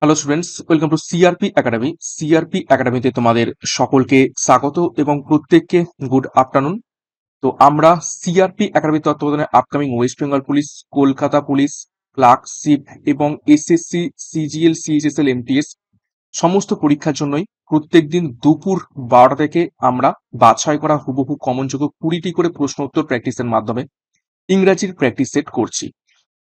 Hello students, welcome to CRP academy. CRP একাডেমিতে তোমাদের সকলকে স্বাগত এবং প্রত্যেককে গুড আফটারনুন। তো আমরা সিআরপি একাডেমির তত্ত্বাবধানে upcoming West Bengal police, Kolkata police, clerkship এবং এসএসসি, সিজিএল, সিএইচএসএল, এমটিএস সমস্ত পরীক্ষার জন্যই প্রত্যেকদিন দুপুর 12টা থেকে আমরা বাছাই করা হুবহু কমনযোগ্য 20টি করে প্রশ্ন উত্তর প্র্যাকটিসের মাধ্যমে ইংরাজির প্র্যাকটিস সেট করছি।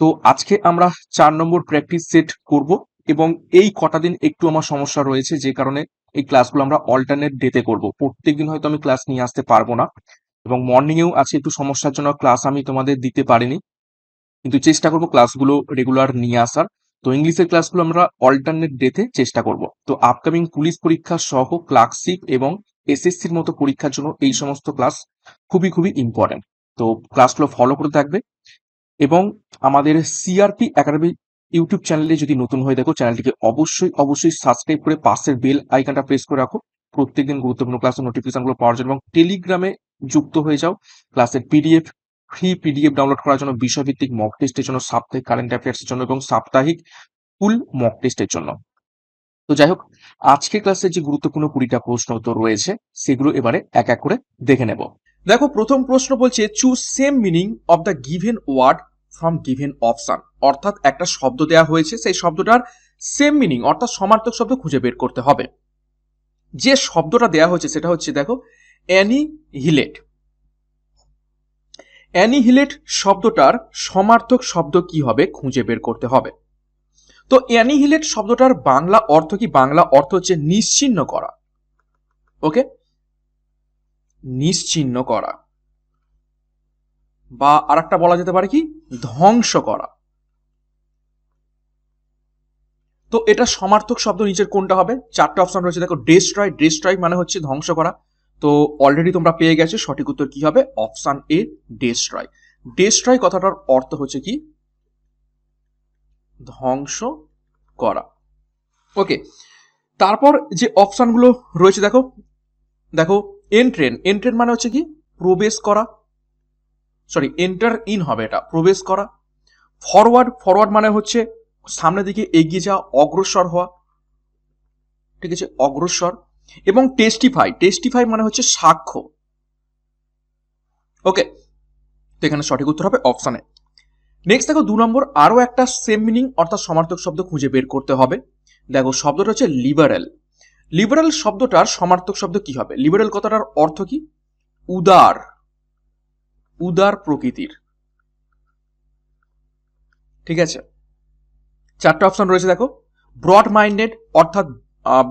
তো আজকে আমরা 4 নম্বর প্র্যাকটিস সেট করব এবং এই কটা দিন একটু আমার সমস্যা রয়েছে, যে কারণে এই ক্লাসগুলো আমরা অল্টারনেট ডেতে করব। প্রত্যেকদিন হয়তো আমি ক্লাস নিয়ে আসতে পারবো না এবং মর্নিংয়েও আছে একটু সমস্যার জন্য ক্লাস আমি তোমাদের দিতে পারিনি, কিন্তু চেষ্টা করব ক্লাসগুলো রেগুলার নিয়ে আসার। তো ইংলিশের ক্লাসগুলো আমরা অল্টারনেট ডেতে চেষ্টা করব। তো আপকামিং পুলিশ পরীক্ষা সহ ক্লার্কশিপ এবং এসএসসির মতো পরীক্ষার জন্য এই সমস্ত ক্লাস খুবই খুবই ইম্পর্টেন্ট। তো ক্লাসগুলো ফলো করে থাকবে এবং আমাদের সিআরপি একাডেমি ইউটিউব চ্যানেলে যদি নতুন হয়ে দেখো, চ্যানেলটিকে অবশ্যই অবশ্যই সাবস্ক্রাইব করে পাশের বেল আইকনটা প্রেস করে রাখো প্রত্যেকদিন গুরুত্বপূর্ণ ক্লাসের নোটিফিকেশনগুলো পাওয়ার জন্য, এবং টেলিগ্রামে যুক্ত হয়ে যাও ক্লাসের ফ্রি পিডিএফ ডাউনলোড করার জন্য, বিষয়ভিত্তিক মক টেস্টের জন্য, সাপ্তাহিক কারেন্ট অ্যাফেয়ার্সের জন্য এবং সাপ্তাহিক ফুল মক টেস্টের জন্য। তো যাই হোক, আজকে ক্লাসে যে গুরুত্বপূর্ণ 20টা প্রশ্ন উত্তর রয়েছে সেগুলো এবারে এক এক করে দেখে নেব। দেখো, প্রথম প্রশ্ন বলছে choose same meaning of the given word from given option. অর্থাৎ একটা শব্দ দেওয়া হয়েছে, সেই শব্দটার সেম মিনিং অর্থাৎ সমার্থক শব্দ খুঁজে বের করতে হবে। যে শব্দটা দেওয়া হয়েছে সেটা হচ্ছে, দেখো, অ্যানিহিলেট। অ্যানিহিলেট শব্দটার সমার্থক শব্দ কি হবে খুঁজে বের করতে হবে। তো অ্যানিহিলেট শব্দটার বাংলা অর্থ কি? বাংলা অর্থ হচ্ছে নিশ্চিহ্ন করা। ওকে, নিশ্চিহ্ন করা, বা আরেকটা বলা যেতে পারে কি, ধ্বংস করা। তো এটা সমার্থক শব্দ নিচের কোনটা হবে? 4টে অপশন রয়েছে, দেখো। ডেস্ট্রয়, ডেস্ট্রয় মানে হচ্ছে ধ্বংস করা। তো অলরেডি তোমরা পেয়ে গেছো, সঠিক উত্তর কি হবে? Option A, destroy. ডেস্ট্রয় কথাটার অর্থ হচ্ছে কি? ধ্বংস করা। ওকে, তারপর যে অপশনগুলো রয়েছে, দেখো দেখো এন্ট্রেন, এন্ট্রেন মানে হচ্ছে কি? প্রবেশ করা। সরি, এন্টার ইন হবে, এটা প্রবেশ করা। ফরওয়ার্ড, ফরওয়ার্ড মানে হচ্ছে সামনের দিকে এগিয়ে যাওয়া, অগ্রসর হওয়া। ঠিক আছে, অগ্রসর। এবং টেস্টিফাই, টেস্টিফাই মানে হচ্ছে সাক্ষ্য। ওকে, তো এখানে সঠিক উত্তর হবে অপশনে। নেক্সট দেখো, 2 নম্বর, আরো একটা সেম মিনিং অর্থাৎ সমার্থক শব্দ খুঁজে বের করতে হবে। দেখো, শব্দটা হচ্ছে লিবারেল। লিবারেল শব্দটার সমার্থক শব্দ কি হবে? লিবারেল কথাটার অর্থ কি? উদার, উদার প্রকৃতির। ঠিক আছে, 4টে অপশন রয়েছে, দেখো। ব্রড মাইন্ডেড অর্থাৎ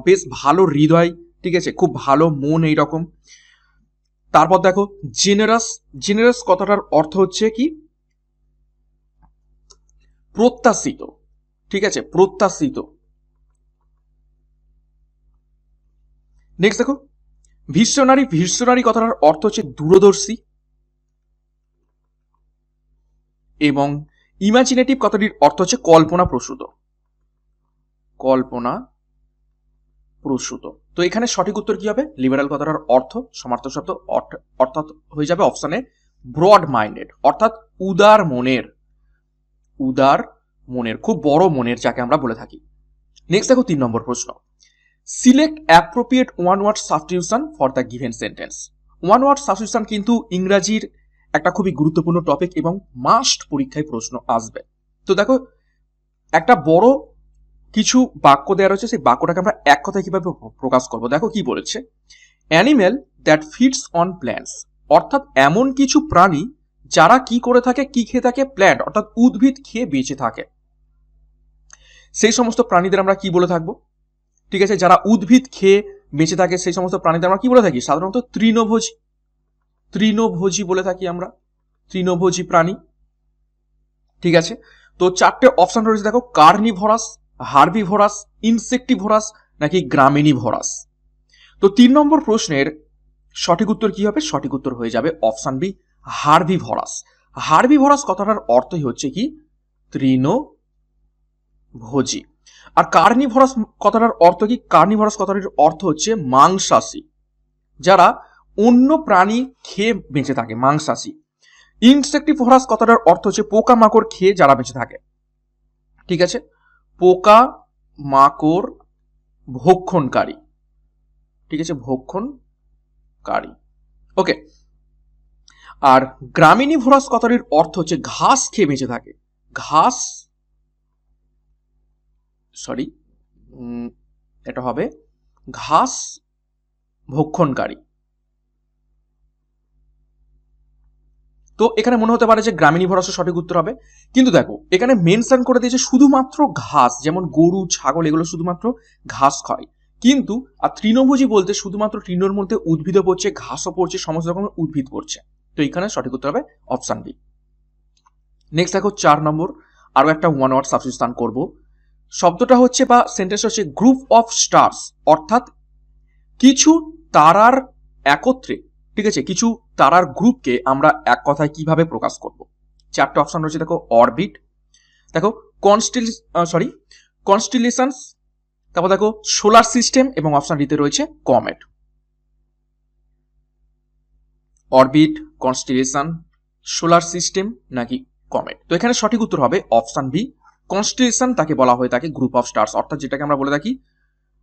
বেশ ভালো হৃদয়, ঠিক আছে, খুব ভালো মন এইরকম। তারপর দেখো জেনারাস, জেনারাস কথাটার অর্থ হচ্ছে কি? প্রত্যাশিত। ঠিক আছে, প্রত্যাশিত। নেক্সট দেখো ভিশনারি, ভিশনারি কথাটার অর্থ হচ্ছে দূরদর্শী। এবং ইমাজিনেটিভ কথাটির অর্থ হচ্ছে কল্পনা প্রসূত, কল্পনা প্রসূত। তো এখানে সঠিক উত্তর কি হবে? লিবারাল কথাটার অর্থ সমার্থক শব্দ অর্থাৎ হয়ে যাবে অপশনে ব্রড মাইন্ডেড, অর্থাৎ উদার মনের, উদার মনের, খুব বড় মনের যাকে আমরা বলে থাকি। নেক্সট দেখো 3 নম্বর প্রশ্ন, select appropriate one word substitution for the given sentence. One word substitution কিন্তু ইংরাজির একটা খুবই গুরুত্বপূর্ণ টপিক এবং মাস্ট পরীক্ষায় প্রশ্ন আসবে। তো দেখো, একটা বড় কিছু বাক্য দেওয়া রয়েছে, সেই বাক্যটাকে আমরা এক কথায় কিভাবে প্রকাশ করব। দেখো কি বলেছে, animal that feeds on plants, অর্থাৎ এমন কিছু প্রাণী যারা কি করে থাকে, কি খেয়ে থাকে? প্ল্যান্ট, অর্থাৎ উদ্ভিদ খেয়ে বেঁচে থাকে। সেই সমস্ত প্রাণীদের আমরা কি বলে থাকবো? ঠিক আছে, যারা উদ্ভিদ খেয়ে বেঁচে থাকে সেই সমস্ত প্রাণীদের আমরা কি বলে থাকি? সাধারণত তৃণভোজী, তৃণভোজী বলে থাকি আমরা, তৃণভোজী প্রাণী। ঠিক আছে, তো 4টে অপশন রয়েছে, দেখো। কার্নিভরাস, হার্বিভরাস, ইনসেক্টিভরাস নাকি গ্রামিনিভরাস। তো 3 নম্বর প্রশ্নের সঠিক উত্তর কি হবে? সঠিক উত্তর হয়ে যাবে অপশন বি, হার্বিভরাস। হার্বিভরাস কথাটার অর্থই হচ্ছে কি? তৃণভোজী। আর কার্নিভরাস কথাটার অর্থ কি? কার্নিভরাস কথাটির অর্থ হচ্ছে মাংসাশী, যারা অন্য প্রাণী খেয়ে বেঁচে থাকে, মাংসাশী। ইনসেক্টিভরাস কথাটার অর্থ হচ্ছে পোকামাকড় খেয়ে যারা বেঁচে থাকে। ঠিক আছে, পোকা মাকড় ভক্ষণকারী, ঠিক আছে, ভক্ষণকারী। ওকে, আর গ্রামিনিভোরাস কথাটির অর্থ হচ্ছে ঘাস খেয়ে বেঁচে থাকে। ঘাস, সরি, এটা হবে ঘাস ভক্ষণকারী। তো এখানে মনে হতে পারে যে গ্রামিনিভোরাসের সঠিক উত্তর হবে, কিন্তু দেখো এখানে মেনশন করে দিয়েছে শুধুমাত্র ঘাস, যেমন গরু ছাগল এগুলো শুধুমাত্র ঘাস খায়, কিন্তু আর তৃণভোজী বলতে শুধুমাত্র তৃণের মধ্যে উদ্ভিদও পড়ছে, ঘাসও পড়ছে, সমস্ত রকমের উদ্ভিদ পড়ছে। তো এখানে সঠিক উত্তর হবে অপশন বি। নেক্সট দেখো 4 নম্বর, আরো একটা ওয়ান ওয়ার্ড সাবস্টিটিউশন করব। শব্দটা হচ্ছে বা সেন্টেন্স হচ্ছে গ্রুপ অফ স্টার্স, অর্থাৎ কিছু তারার একত্রে, ঠিক আছে, কিছু তারার গ্রুপকে আমরা এক কথায় কিভাবে প্রকাশ করব। 4টে অপশন রয়েছে, দেখো অরবিট, দেখো কনস্টিলেশনস, তারপর দেখো সোলার সিস্টেম, এবং অপশন ডিতে রয়েছে comet. Orbit, constellation, solar system নাকি কমেট? তো এখানে সঠিক উত্তর হবে অপশন বি, কনস্টিলেশন তাকে বলা হয়ে থাকে গ্রুপ অফ স্টার্স, অর্থাৎ যেটাকে আমরা বলে থাকি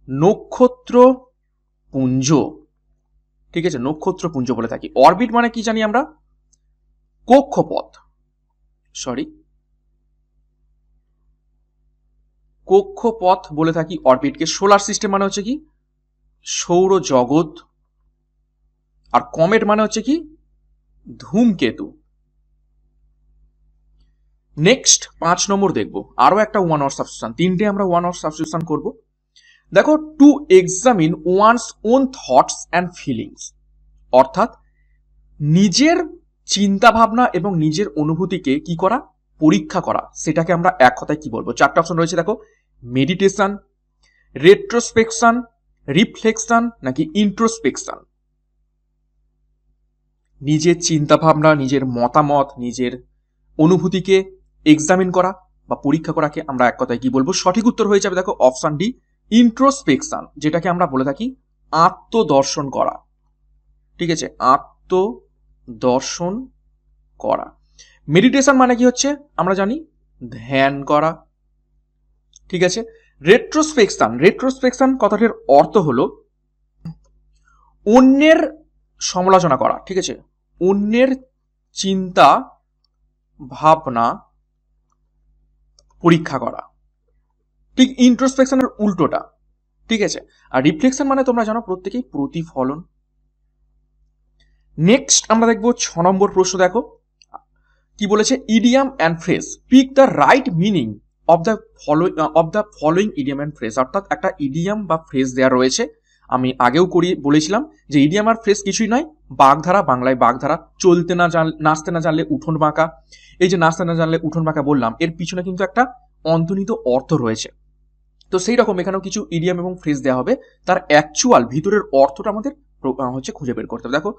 নক্ষত্র পুঞ্জ, ঠিক আছে, নক্ষত্র পুঞ্জ বলে থাকি। অরবিট মানে কি জানি আমরা, কক্ষপথ, সরি, কক্ষপথ বলে থাকি অরবিটকে। সোলার সিস্টেম মানে হচ্ছে কি সৌরজগৎ, আর কমেট মানে হচ্ছে কি ধূমকেতু। নেক্সট 5 নম্বর দেখব, আরো একটা ওয়ান ওয়ার্ড সাবস্টিটিউশন, 3টে আমরা ওয়ান ওয়ার্ড সাবস্টিটিউশন করব। দেখো to examine one's own thoughts and feelings, অর্থাৎ নিজের চিন্তা ভাবনা এবং নিজের অনুভূতিকে কি করা, পরীক্ষা করা, সেটাকে আমরা এক কথায় কি বলবো? 4টে অপশন রয়েছে, দেখো মেডিটেশন, রেট্রোস্পেকশন, রিফ্লেকশন নাকি ইন্ট্রোস্পেকশন। নিজের চিন্তা ভাবনা, নিজের মতামত, নিজের অনুভূতিকে এক্সামিন করা বা পরীক্ষা করাকে আমরা এক কথায় কি বলবো? সঠিক উত্তর হয়ে যাবে দেখো অপশন ডি, ইন্ট্রোস্পেকশন, যেটাকে আমরা বলে থাকি আত্মদর্শন করা, ঠিক আছে, আত্মদর্শন করা। মেডিটেশন মানে কি হচ্ছে আমরা জানি ধ্যান করা, ঠিক আছে। রেট্রোস্পেকশন কথাটির অর্থ হলো অন্যের সমালোচনা করা, ঠিক আছে, অন্যের চিন্তা ভাবনা পরীক্ষা করা, ঠিক ইন্ট্রোস্পেকশনের উল্টোটা, ঠিক আছে। আর রিফ্লেকশন মানে তোমরা জানো প্রত্যেকেই প্রতিফলন। নেক্সট আমরা দেখবো 6 নম্বর প্রশ্ন, দেখো কি বলেছে, idiom and phrase, pick the right meaning of the following idiom and phrase, অর্থাৎ একটা ইডিয়াম বা ফ্রেজ দেওয়া রয়েছে। আমি আগেও বলেছিলাম যে ইডিয়াম আর ফ্রেজ কিছুই নয়, বাগধারা, বাংলায় বাগধারা, চলতে না নাচতে না জানলে উঠোন বাঁকা। এই যে নাচতে না জানলে উঠোন বাঁকা বললাম, এর পিছনে কিন্তু একটা অন্তর্নিহিত অর্থ রয়েছে। তো সেই রকম এখানেও কিছু ইডিয়াম এবং ফ্রেজ দেওয়া হবে, তার অ্যাকচুয়াল ভিতরের অর্থটা আমাদের হচ্ছে খুঁজে বের করতে হবে। দেখো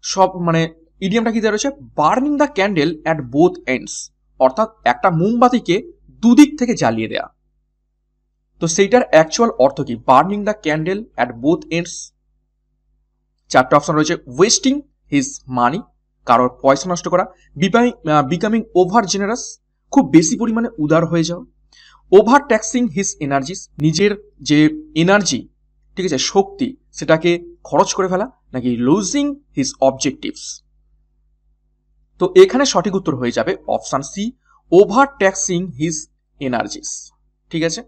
সব মানে ইডিয়ামটা কি দেওয়া রয়েছে, burning the candle at both ends, অর্থাৎ একটা মোমবাতিকে দুদিক থেকে জ্বালিয়ে দেয়া। তো সেইটার অ্যাকচুয়াল অর্থ কি, burning the candle at both ends. 4টে অপশন রয়েছে, ওয়েস্টিং হিজ মানি, কারোর পয়সা নষ্ট করা, বিকামিং ওভার জেনারাস, খুব বেশি পরিমাণে উদার হয়ে যাওয়া, ওভার ট্যাক্সিং হিজ এনার্জিস, নিজের যে এনার্জি, ঠিক আছে, শক্তি, সেটাকে খরচ করে ফেলা, নাকি লুজিং হিজ অবজেক্টিভস। তো এখানে সঠিক উত্তর হয়ে যাবে option C, over taxing his energies, ঠিক আছে।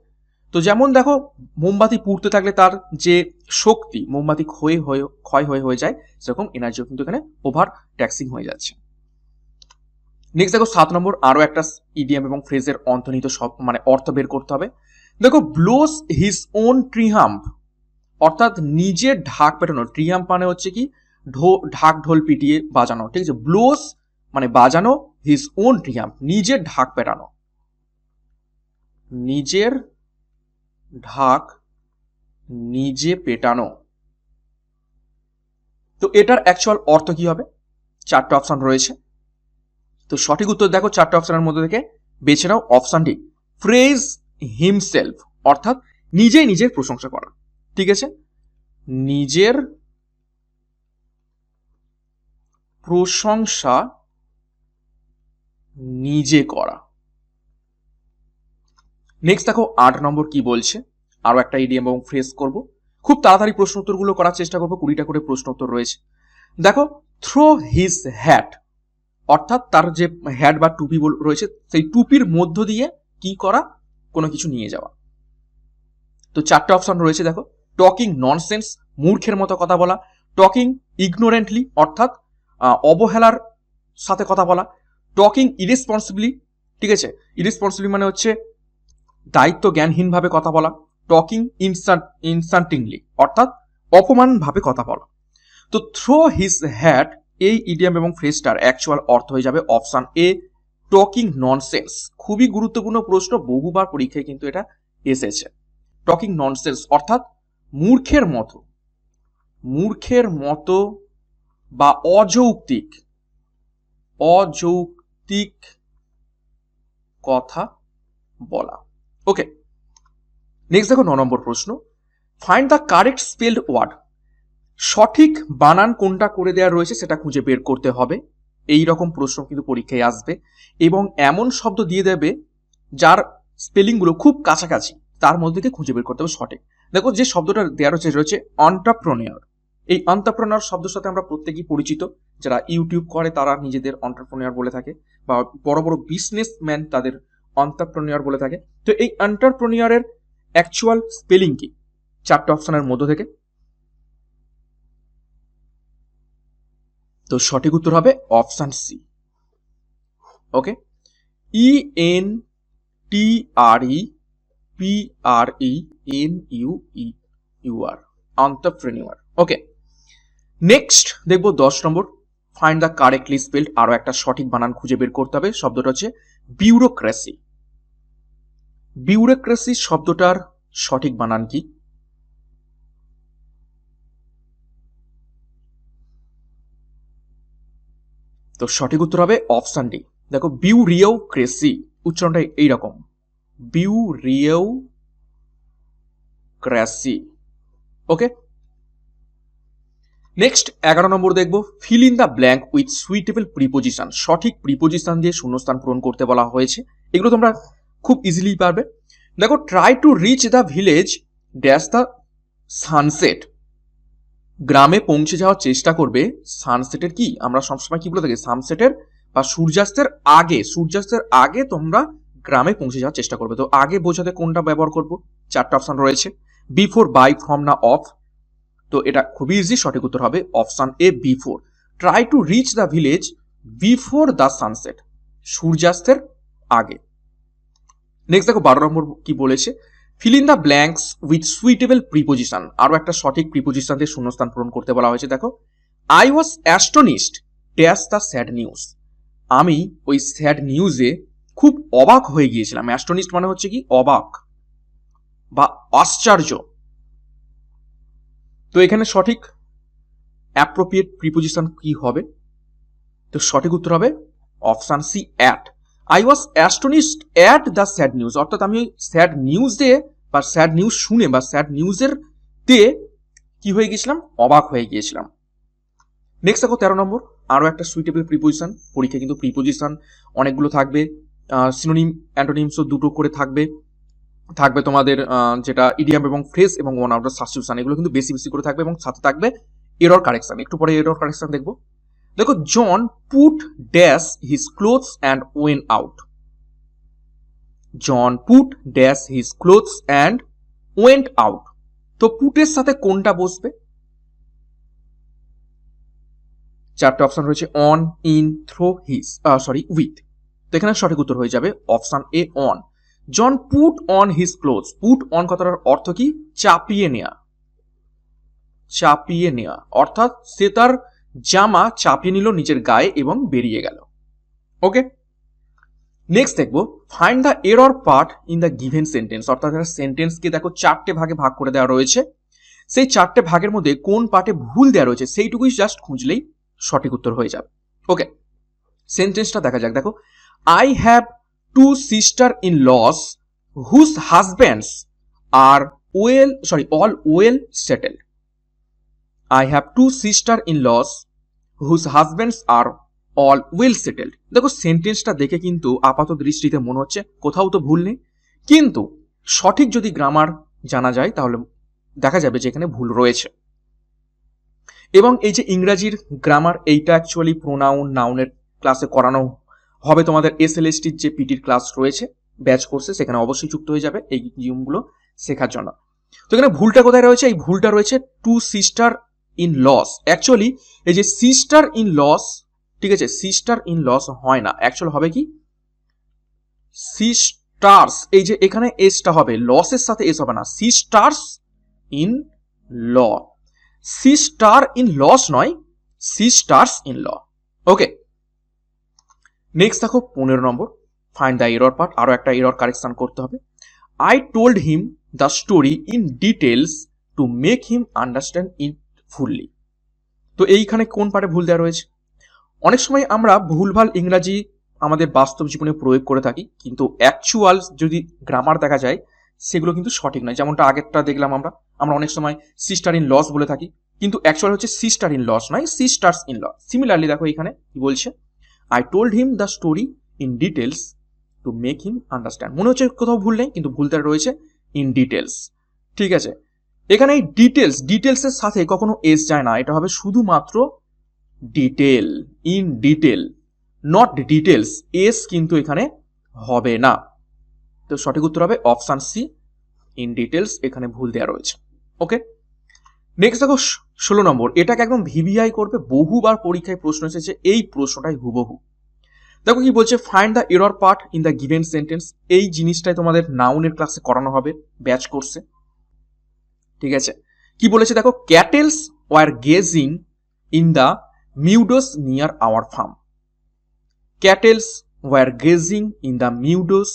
তো যেমন দেখো মোমবাতি পুড়তে থাকলে তার যে শক্তি মোমবাতি ক্ষয় হয়ে যায়, সেরকম এনার্জিও কিন্তু এখানে ওভার ট্যাক্সিং হয়ে যাচ্ছে। নেক্সট দেখো 7 নম্বর, আরো একটা ইডিয়াম এবং ফ্রেজের অন্তর্নিহিত সব মানে অর্থ বের করতে হবে। দেখো ব্লোস হিজ ওন ট্রিহাম্প, অর্থাৎ নিজের ঢাক পেটানো, ট্রিহাম্প মানে হচ্ছে কি ঢাক ঢোল পিটিয়ে বাজানো, ঠিক আছে, ব্লোস মানে বাজানো, হিজ ওন ট্রিহাম্প নিজের ঢাক পেটানো, নিজের ঢাক নিজে পেটানো। তো এটার অ্যাকচুয়াল অর্থ কি হবে? 4টে অপশন রয়েছে, তো সঠিক উত্তর দেখো 4টে অপশনের মধ্যে থেকে বেছে নাও অপশন ডি, প্রেজ হিমসেলফ, অর্থাৎ নিজেই নিজের প্রশংসা করা, ঠিক আছে, নিজের প্রশংসা নিজে করা। নেক্সট দেখো 8 নম্বর কি বলছে, আরো একটা ইডিয়াম এবং ফ্রেজ করব। খুব তাড়াতাড়ি প্রশ্ন উত্তরগুলো করার চেষ্টা করবো, 20টা করে প্রশ্ন উত্তর রয়েছে। দেখো, থ্রো হিজ হ্যাট, অর্থাৎ তার যে হ্যাট বা টুপি রয়েছে সেই টুপির মধ্য দিয়ে কি করা, কোনো কিছু নিয়ে যাওয়া। তো 4টে অপশন রয়েছে দেখো। টকিং ননসেন্স, মূর্খের মতো কথা বলা। টকিং ইগনোরেন্টলি, অর্থাৎ অবহেলার সাথে কথা বলা। টকিং ইরেসপন্সিবলি, ঠিক আছে, ইরেসপন্সিবলি মানে হচ্ছে দায়িত্ব জ্ঞানহীনভাবে কথা বলা। টকিং ইনসাল্টিংলি, অর্থাৎ অপমানভাবে কথা বলা। তো থ্রো হিজ হ্যাট, এই ইডিয়াম এবং ফ্রেজটার অ্যাকচুয়াল অর্থ হয়ে যাবে অপশন এ, টকিং ননসেন্স। খুবই গুরুত্বপূর্ণ প্রশ্ন, বহুবার পরীক্ষায় কিন্তু এটা এসেছে। টকিং ননসেন্স অর্থাৎ মূর্খের মতো, মূর্খের মতো বা অযৌক্তিক, অযৌক্তিক কথা বলা। ওকে, নেক্সট দেখো 9 নম্বর প্রশ্ন, find the correct spelled word. সঠিক বানান কোনটা করে দেওয়া রয়েছে সেটা খুঁজে বের করতে হবে। এই রকম প্রশ্ন কিন্তু পরীক্ষায় আসবে এবং এমন শব্দ দিয়ে দেবে যার স্পেলিংগুলো খুব কাছাকাছি, তার মধ্যে থেকে খুঁজে বের করতে হবে সঠিক। দেখো, যে শব্দটা দেওয়া রয়েছে এন্টারপ্রেনিউর। এই এন্টারপ্রেনিউর শব্দের সাথে আমরা প্রত্যেকেই পরিচিত, যারা ইউটিউব করে তারা নিজেদের এন্টারপ্রেনিউর বলে থাকে, বা বড় বড় বিজনেসম্যান তাদের এন্টারপ্রেনিউর বলে থাকে। তো এই এন্টারপ্রেনিউরের অ্যাকচুয়াল স্পেলিং কি, 4টে অপশনের মধ্য থেকে? তো সঠিক উত্তর হবে অপশন সি। ওকে, ENTREPRENEUR, এন্টারপ্রেনিউর। ওকে, নেক্সট দেখবো 10 নম্বর, ফাইন্ড দ্য কারেক্টলি স্পেলড। আরো একটা সঠিক বানান খুঁজে বের করতে হবে। শব্দটা হচ্ছে বিউরোক্রেসি। বিউরোক্রেসি শব্দটার সঠিক বানান কি? তো সঠিক উত্তর হবে অপশন ডি। দেখো, বিউরিওক্রেসি উচ্চারণটা এইরকম, বিউরিওক্রেসি। ওকে, নেক্সট 11 নম্বর দেখবো, fill in the blank with suitable preposition. সঠিক প্রিপোজিশন দিয়ে শূন্যস্থান পূরণ করতে বলা হয়েছে। এগুলো তোমরা খুব ইজিলি পারবে। দেখো, try to reach the village dash the sunset. গ্রামে পৌঁছে যাওয়ার চেষ্টা করবে। সানসেটের কি আমরা সবসময় কি বলে থাকি, সানসেটের বা সূর্যাস্তের আগে, সূর্যাস্তের আগে তোমরা গ্রামে পৌঁছে যাওয়ার চেষ্টা করবে। তো আগে বোঝাতে কোনটা ব্যবহার করব? 4টে অপশন রয়েছে, বিফোর, বাই, ফ্রম না অফ। তো এটা খুবই ইজি, সঠিক উত্তর হবে option A, before. Try to reach the village before the sunset, সূর্যাস্তের আগে। নেক্সট দেখো 12 নম্বর কি বলেছে, fill in the blanks with suitable preposition. আরো একটা সঠিক প্রিপোজিশন দিয়ে শূন্যস্থান পূরণ করতে বলা হয়েছে। দেখো, I was astonished dash the sad news. আমি ওই স্যাড নিউজে খুব অবাক হয়ে গিয়েছিলাম। অ্যাস্টনিশড মানে হচ্ছে কি অবাক বা আশ্চর্য। তো এখানে সঠিক অ্যাপ্রোপ্রিয়েট প্রিপোজিশন কি হবে? তো সঠিক উত্তর হবে option C, at. I was astonished at the sad news, অর্থাৎ আমি স্যাড নিউজ দিয়ে বা স্যাড নিউজ শুনে বা স্যাড নিউজের দিয়ে কি হয়ে গেছিলাম, অবাক হয়ে গিয়েছিলাম। নেক্সট দেখো 13 নম্বর, আরো একটা সুইটেবল প্রিপোজিশন। পরীক্ষা কিন্তু প্রিপোজিশন অনেকগুলো থাকবে, সিনোনিম অ্যান্টোনিমসও দুটো করে থাকবে। থাকবে তোমাদের যেটা ইডিয়াম এবং ফ্রেজ এবং ওয়ান আউটার সাবস্টিটিউশন, এগুলো কিন্তু বেশি বেশি করে থাকবে এবং সাথে থাকবে এরর কারেকশন। একটু পরে এরর কারেকশন দেখবো। দেখো, John put dash his clothes and went out. John put dash his clothes and went out. তো পুটের সাথে কোনটা বসবে? 4টে অপশন রয়েছে, on, in, through, his, with. তো এখানে সঠিক উত্তর হয়ে যাবে option A, on. John put on his clothes. Put on কথাটার অর্থ কি? চাপিয়ে নেয়া, চাপিয়ে নেওয়া, অর্থাৎ সে তার জামা চাপিয়ে নিল নিজের গায়ে এবং বেরিয়ে গেল। ওকে, নেক্সট দেখবো, find the error part in the given sentence. অর্থাৎ সেন্টেন্সকে দেখো 4টে ভাগে ভাগ করে দেওয়া রয়েছে। সেই 4টে ভাগের মধ্যে কোন পার্টে ভুল দেওয়া রয়েছে সেইটুকুই জাস্ট খুঁজলেই সঠিক উত্তর হয়ে যাবে। ওকে, সেন্টেন্সটা দেখা যাক। দেখো, I have two sister in laws whose husbands are all well settled. I have two sister-in-laws whose husbands are all well settled. দেখো, সেন্টেন্সটা দেখে কিন্তু আপাত দৃষ্টিতে মনে হচ্ছে কোথাও তো ভুল নেই, কিন্তু সঠিক যদি গ্রামার জানা যায় তাহলে দেখা যাবে যে এখানে ভুল রয়েছে। এবং এই যে ইংরাজির গ্রামার, এইটা অ্যাকচুয়ালি প্রোনাউন নাউনের ক্লাসে করানো হবে। তোমাদের এসএলএসটির যে পিটির ক্লাস রয়েছে ব্যাচ কোর্সে, সেখানে অবশ্যই যুক্ত হয়ে যাবে এই নিয়মগুলো শেখার জন্য। তো এখানে ভুলটা কোথায় রয়েছে? এই ভুলটা রয়েছে two sister in laws. Actually এই যে সিস্টার ইন লস, ঠিক আছে, সিস্টার ইন লস হয় না, অ্যাকচুয়াল হবে কি সিস্টার্স। এই যে এখানে এসটা হবে, লসের সাথে এস হবে না, sisters in law. Sister in laws নয়, sisters in law. Okay, next দেখো 15 নম্বর, ফাইন্ড দ্য এরর পার্ট। আরো একটা এরর কারেকশন করতে হবে। I told him the story in details to make him understand it fully. তো এইখানে কোন পার্টে ভুল দেওয়া রয়েছে? অনেক সময় আমরা ভুলভাল ইংরাজি আমাদের বাস্তব জীবনে প্রয়োগ করে থাকি, কিন্তু অ্যাকচুয়াল যদি গ্রামার দেখা যায় সেগুলো কিন্তু সঠিক নয়। যেমনটা আগেরটা দেখলাম, আমরা অনেক সময় সিস্টার ইন লস বলে থাকি, কিন্তু অ্যাকচুয়াল হচ্ছে সিস্টার ইন লস নয়, সিস্টার্স ইন ল। সিমিলারলি দেখো এখানে কি বলছে, I told him the story in details to make him understand. মনে হচ্ছে কোথাও ভুল নেই, কিন্তু ভুলটা রয়েছে ইন ডিটেলস। ঠিক আছে, এখানে এই ডিটেলসের সাথে কখনো এস যায় না, এটা হবে শুধুমাত্র detail, in detail, not details. S কিন্তু এখানে হবে না। তো সঠিক উত্তর হবে অপশন সি, ইন ডিটেলস। এখানে ভুল দেওয়া রয়েছে। ওকে, নেক্সট দেখো 16 নম্বর। এটাকে একদম ভিভিআই করবে, বহুবার পরীক্ষায় প্রশ্ন এসেছে এই প্রশ্নটাই হুবহু। দেখো কি বলছে, find the error part in the given sentence. এই জিনিসটাই তোমাদের নাউনের ক্লাসে করানো হবে ব্যাচ কোর্সে। ঠিক আছে, কি বলেছে দেখো, cattles were grazing in the meadows near our farm. Cattles were grazing in the meadows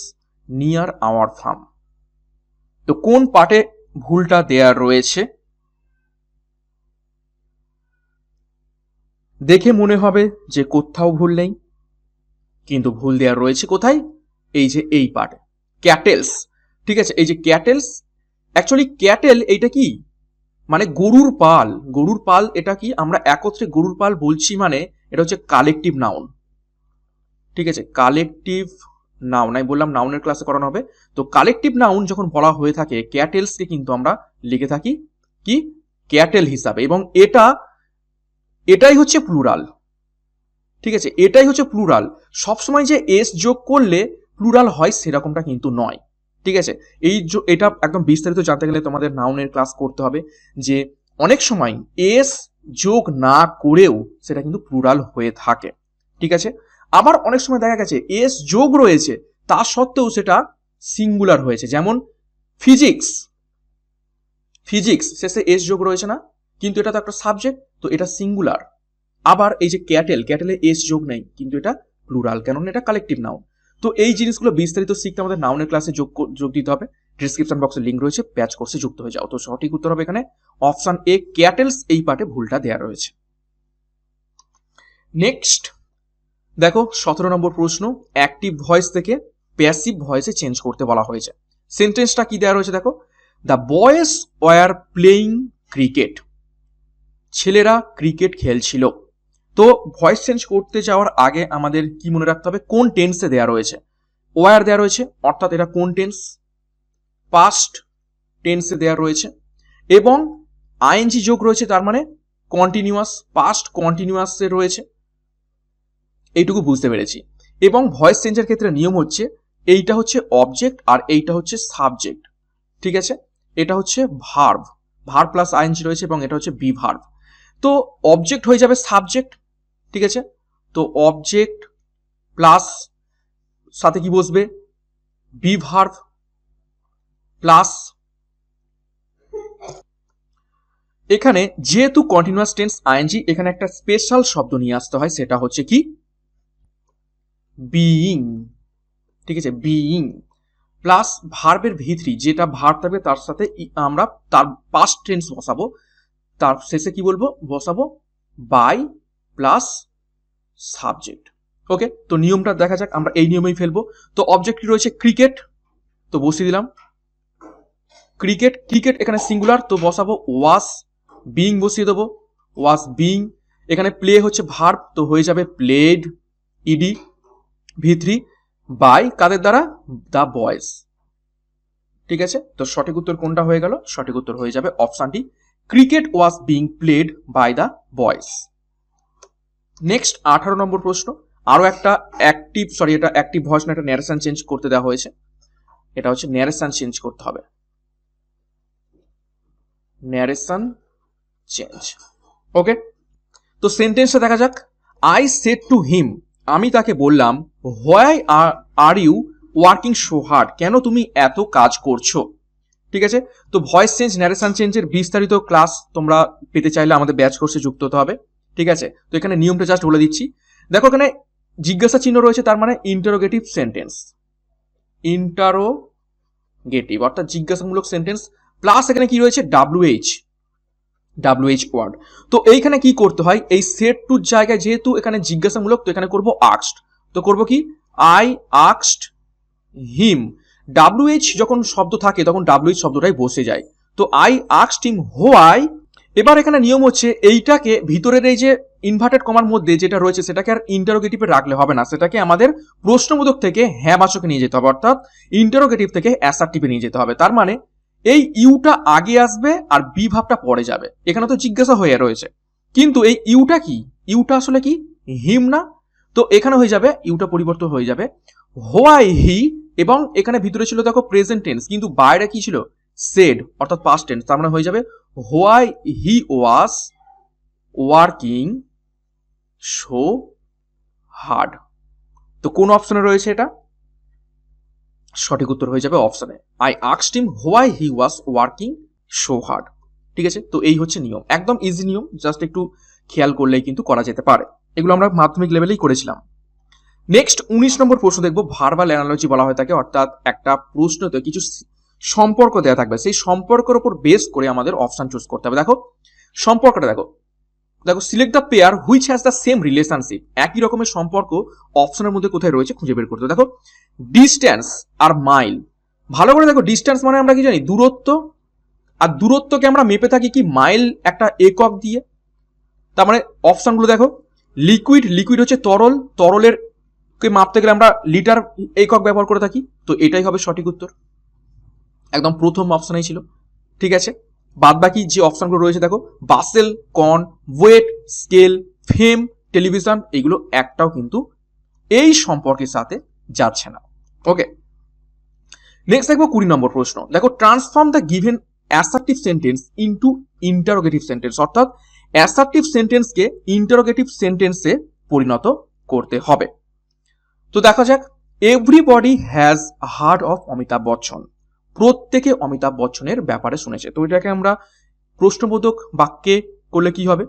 near our farm. তো কোন পার্টে ভুলটা দেয়া রয়েছে? দেখে মনে হবে যে কোথাও ভুল নেই, কিন্তু ভুল দেওয়া রয়েছে কোথায়? এই যে এই পার্টে, ক্যাটেলস। ঠিক আছে, এই যে ক্যাটেলস, অ্যাকচুয়ালি ক্যাটেল এইটা কি মানে গরুর পাল। গরুর পাল এটা কি আমরা একত্রে গরুর পাল বলছি, মানে এটা হচ্ছে কালেকটিভ নাউন। ঠিক আছে, কালেকটিভ নাউন, আমি বললাম নাউনের ক্লাসে করানো হবে। তো কালেকটিভ নাউন যখন বলা হয়ে থাকে, ক্যাটেলসকে কিন্তু আমরা লিখে থাকি কি ক্যাটেল হিসাবে, এবং এটাই হচ্ছে প্লুরাল। ঠিক আছে, এটাই হচ্ছে প্লুরাল। সবসময় যে এস যোগ করলে প্লুরাল হয় সেরকমটা কিন্তু নয়। ঠিক আছে, এটা একদম বিস্তারিত জানতে গেলে তোমাদের নাউনের ক্লাস করতে হবে, যে অনেক সময় এস যোগ না করেও সেটা কিন্তু প্লুরাল হয়ে থাকে। ঠিক আছে, আবার অনেক সময় দেখা গেছে এস যোগ রয়েছে তা সত্ত্বেও সেটা সিঙ্গুলার হয়েছে। যেমন ফিজিক্স, ফিজিক্স শেষে এস যোগ রয়েছে না, কিন্তু এটা তো একটা সাবজেক্ট, তো এটা সিঙ্গুলার। আবার এই যে ক্যাটেলে এস যোগ নেই, কিন্তু এটা প্লুরাল, কেননা এটা কালেকটিভ নাউন। তো এই জিনিসগুলো বিস্তারিত শিখতে আমাদের নাউনের ক্লাসে যোগ দিতে হবে। ডিসক্রিপশন বক্সে লিঙ্ক রয়েছে, ব্যাচ কোর্সে যুক্ত হয়ে যাও। তো সঠিক উত্তর হবে এখানে অপশন এ, ক্যাটেলস। এই পার্টে ভুলটা দেওয়া রয়েছে। নেক্সট দেখো 17 নম্বর প্রশ্ন, অ্যাক্টিভ ভয়েস থেকে প্যাসিভ ভয়েসে চেঞ্জ করতে বলা হয়েছে। সেন্টেন্সটা কি দেওয়া রয়েছে দেখো, the boys were playing cricket. ছেলেরা ক্রিকেট খেলছিল। তো ভয়েস চেঞ্জ করতে যাওয়ার আগে আমাদের কি মনে রাখতে হবে, কোন টেন্সে দেওয়া রয়েছে। ওয়ার দেওয়া রয়েছে, অর্থাৎ এটা কোন টেন্স, পাস্ট টেন্সে দেওয়া রয়েছে, এবং আইএনজি যোগ রয়েছে, তার মানে কন্টিনিউয়াস, পাস্ট কন্টিনিউয়াসে রয়েছে। এইটুকু বুঝতে পেরেছি। এবং ভয়েস চেঞ্জের ক্ষেত্রে নিয়ম হচ্ছে, এইটা হচ্ছে অবজেক্ট আর এইটা হচ্ছে সাবজেক্ট। ঠিক আছে, এটা হচ্ছে ভার্ব প্লাস আইএনজি রয়েছে, এবং এটা হচ্ছে বি ভার্ব। তো অবজেক্ট হয়ে যাবে সাবজেক্ট। ঠিক আছে, তো অবজেক্ট প্লাস সাথে কি বসবে, বি ভার্ব প্লাস, এখানে যেহেতু কন্টিনিউয়াস টেন্স আইএনজি, এখানে একটা স্পেশাল শব্দ নিয়ে আসতে হয়, সেটা হচ্ছে কি বিইং। ঠিক আছে, বিইং প্লাস ভার্বের ভিতরি, যেটা ভার্ব থাকবে তার সাথে আমরা তার পাস্ট টেন্স বসাবো, তার শেষে কি বলবো, বসাবো বাই প্লাস সাবজেক্ট। ওকে, তো নিয়মটা দেখা যাক, আমরা এই নিয়মেই ফেলবো। তো অবজেক্ট কি রয়েছে, ক্রিকেট, তো বসিয়ে দিলাম ক্রিকেট। ক্রিকেট এখানে সিঙ্গুলার, তো বসাবো ওয়াজ, বিইং বসিয়ে দেবো, ওয়াজ বিইং। এখানে প্লে হচ্ছে ভার্ব, তো হয়ে যাবে প্লেড, ইডি, ভি3, বাই কাদের দ্বারা, দ্য বয়েজ। ঠিক আছে, তো সঠিক উত্তর কোনটা হয়ে গেল? সঠিক উত্তর হয়ে যাবে অপশনটি, cricket was being played by the boys. Next 18 number প্রশ্ন, আরো একটা এটা অ্যাক্টিভ ভয়েস না, একটা ন্যারেশন চেঞ্জ করতে দেওয়া হয়েছে, এটা হচ্ছে ন্যারেশন চেঞ্জ করতে হবে, ন্যারেশন চেঞ্জ। ওকে, তো সেন্টেন্সটা দেখা যাক। আই সেড টু হিম, আমি তাকে বললাম, why are you working so hard, কেন তুমি এত কাজ করছো? ঠিক আছে, তো ভয়েস চেঞ্জ ন্যারেশন চেঞ্জের বিস্তারিত ক্লাস তোমরা পেতে চাইলে আমাদের ব্যাচ কোর্সে যুক্ত হতে হবে। ঠিক আছে, তো এখানে নিয়মটা জাস্ট বলে দিচ্ছি। দেখো এখানে জিজ্ঞাসা চিহ্ন রয়েছে, তার মানে ইন্টারোগেটিভ সেন্টেন্স, ইন্টারোগেটিভ অর্থাৎ জিজ্ঞাসামূলক সেন্টেন্স, প্লাস এখানে কি রয়েছে? WH word. তো এইখানে কি করতে হয়, এই সেট টুর জায়গায় যেহেতু এখানে জিজ্ঞাসামূলক, তো এখানে করব আক্সড। তো করব কি, আই আক্সড হিম। ডাব্লিউএইচ যখন শব্দ থাকে তখন ডাব্লিউএইচ শব্দটাই বসে যায়, তো আই আক্সড হিম হোয়াই। এবার এখানে নিয়ম হচ্ছে এইটাকে ভিতরের এই যে ইনভার্টেড কমার মধ্যে যেটা রয়েছে সেটাকে আর ইন্টারোগেটিভে রাখলে হবে না, সেটাকে আমাদের প্রশ্নবোধক থেকে হ্যাঁ বাচকে নিয়ে যেতে হবে, অর্থাৎ ইন্টারোগেটিভ থেকে অ্যাসার্টিভে নিয়ে যেতে হবে। তার মানে এই ইউটা আগে আসবে আর বি ভাবটা পরে যাবে। এখানে তো জিজ্ঞাসা হয়ে রয়েছে, কিন্তু এই ইউটা কি, ইউটা আসলে কি, হিম না? তো এখানে হয়ে যাবে, ইউটা পরিবর্তন হয়ে যাবে হোয়াই হি, এবং এখানে ভিতরে ছিল দেখো প্রেজেন্ট টেন্স, কিন্তু বাইরে কি ছিল? সেড, অর্থাৎ পাস্ট টেন্স। তার মানে হয়ে যাবে why he was working so hard. তো কোন অপশনে রয়েছে এটা? সঠিক উত্তর হয়ে যাবে অপশনে, I asked him why he was working so hard. ঠিক আছে, তো এই হচ্ছে নিয়ম, একদম ইজি নিয়ম, জাস্ট একটু খেয়াল করলেই কিন্তু করা যেতে পারে। এগুলো আমরা মাধ্যমিক লেভেলেই করেছিলাম। নেক্সট 19 নম্বর প্রশ্ন দেখবো, ভার্বাল অ্যানালজি বলা হয়ে থাকে, অর্থাৎ একটা প্রশ্নতে কিছু সম্পর্ক দেওয়া থাকবে, সেই সম্পর্কের উপর বেস করে আমাদের অপশন চুজ করতে হবে। দেখো সম্পর্কটা দেখো, select the pair which has the same relationship, একই রকমের সম্পর্ক অপশনের মধ্যে কোথায় রয়েছে খুঁজে বের করতে হবে। দেখো ডিস্টেন্স আর মাইল, ভালো করে দেখো, ডিস্টেন্স মানে আমরা কি জানি? দূরত্ব, আর দূরত্বকে আমরা মেপে থাকি কি? মাইল একটা একক দিয়ে। তার মানে অপশনগুলো দেখো, লিকুইড হচ্ছে তরল, তরলের কে মাপতে গেলে আমরা লিটার একক ব্যবহার করে থাকি, তো এটাই হবে সঠিক উত্তর, একদম প্রথম অপশনেই ছিল। ঠিক আছে, বাদ বাকি যে অপশনগুলো রয়েছে দেখো, বাসেল, কন, ওয়েট, স্কেল, ফেম, টেলিভিশন, এগুলো একটাও কিন্তু এই সম্পর্কের সাথে যাচ্ছে না। ওকে, নেক্সট দেখবো 20 নম্বর প্রশ্ন। দেখো transform the given assertive sentence into interrogative sentence, অর্থাৎ অ্যাসার্টিভ সেন্টেন্সকে ইন্টারোগেটিভ সেন্টেন্সে পরিণত করতে হবে। তো দেখা যাক, everybody has hard of Amitabh Bachchan, প্রত্যেকে অমিতাভ বচ্চনের ব্যাপারে শুনেছে। তো এটাকে আমরা প্রশ্নবোধক বাক্যে করলে কি হবে?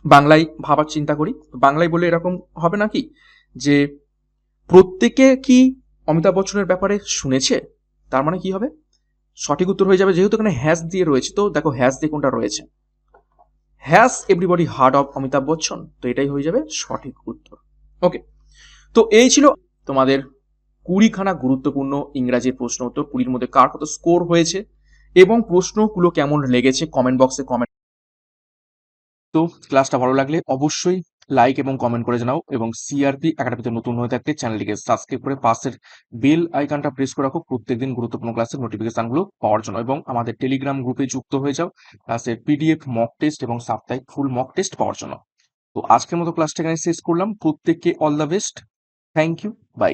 বাংলায় ভাবার চিন্তা করি, বাংলায় বলে এরকম হবে নাকি যে প্রত্যেকে কি অমিতাভ বচ্চনের ব্যাপারে শুনেছে, তার মানে কি হবে? সঠিক উত্তর হয়ে যাবে, যেহেতু এখানে হ্যাজ দিয়ে রয়েছে, তো দেখো হ্যাজ দিয়ে কোনটা রয়েছে? Has everybody hard of Amitabh Bachchan, তো এটাই হয়ে যাবে সঠিক উত্তর। ওকে, তো এই ছিল তোমাদের 20খানা গুরুত্বপূর্ণ ইংরাজির প্রশ্ন উত্তর। 20-র মধ্যে কার কত স্কোর হয়েছে এবং প্রশ্নগুলো কেমন লেগেছে কমেন্ট বক্সে কমেন্ট। তো ক্লাসটা ভালো লাগলে অবশ্যই লাইক এবং কমেন্ট করে জানাও, এবং সিআরপি একাডেমিতে নতুন হয়ে থাকলে চ্যানেলটিকে সাবস্ক্রাইব করে পাশের বেল আইকনটা প্রেস করে রাখো প্রত্যেকদিন গুরুত্বপূর্ণ ক্লাসের নোটিফিকেশনগুলো পাওয়ার জন্য, এবং আমাদের টেলিগ্রাম গ্রুপে যুক্ত হয়ে যাও ক্লাসের পিডিএফ, মক টেস্ট এবং সাপ্তাহিক ফুল মক টেস্ট পাওয়ার জন্য। তো আজকের মতো ক্লাসটা এখানে শেষ করলাম, প্রত্যেককে all the best, thank you, by.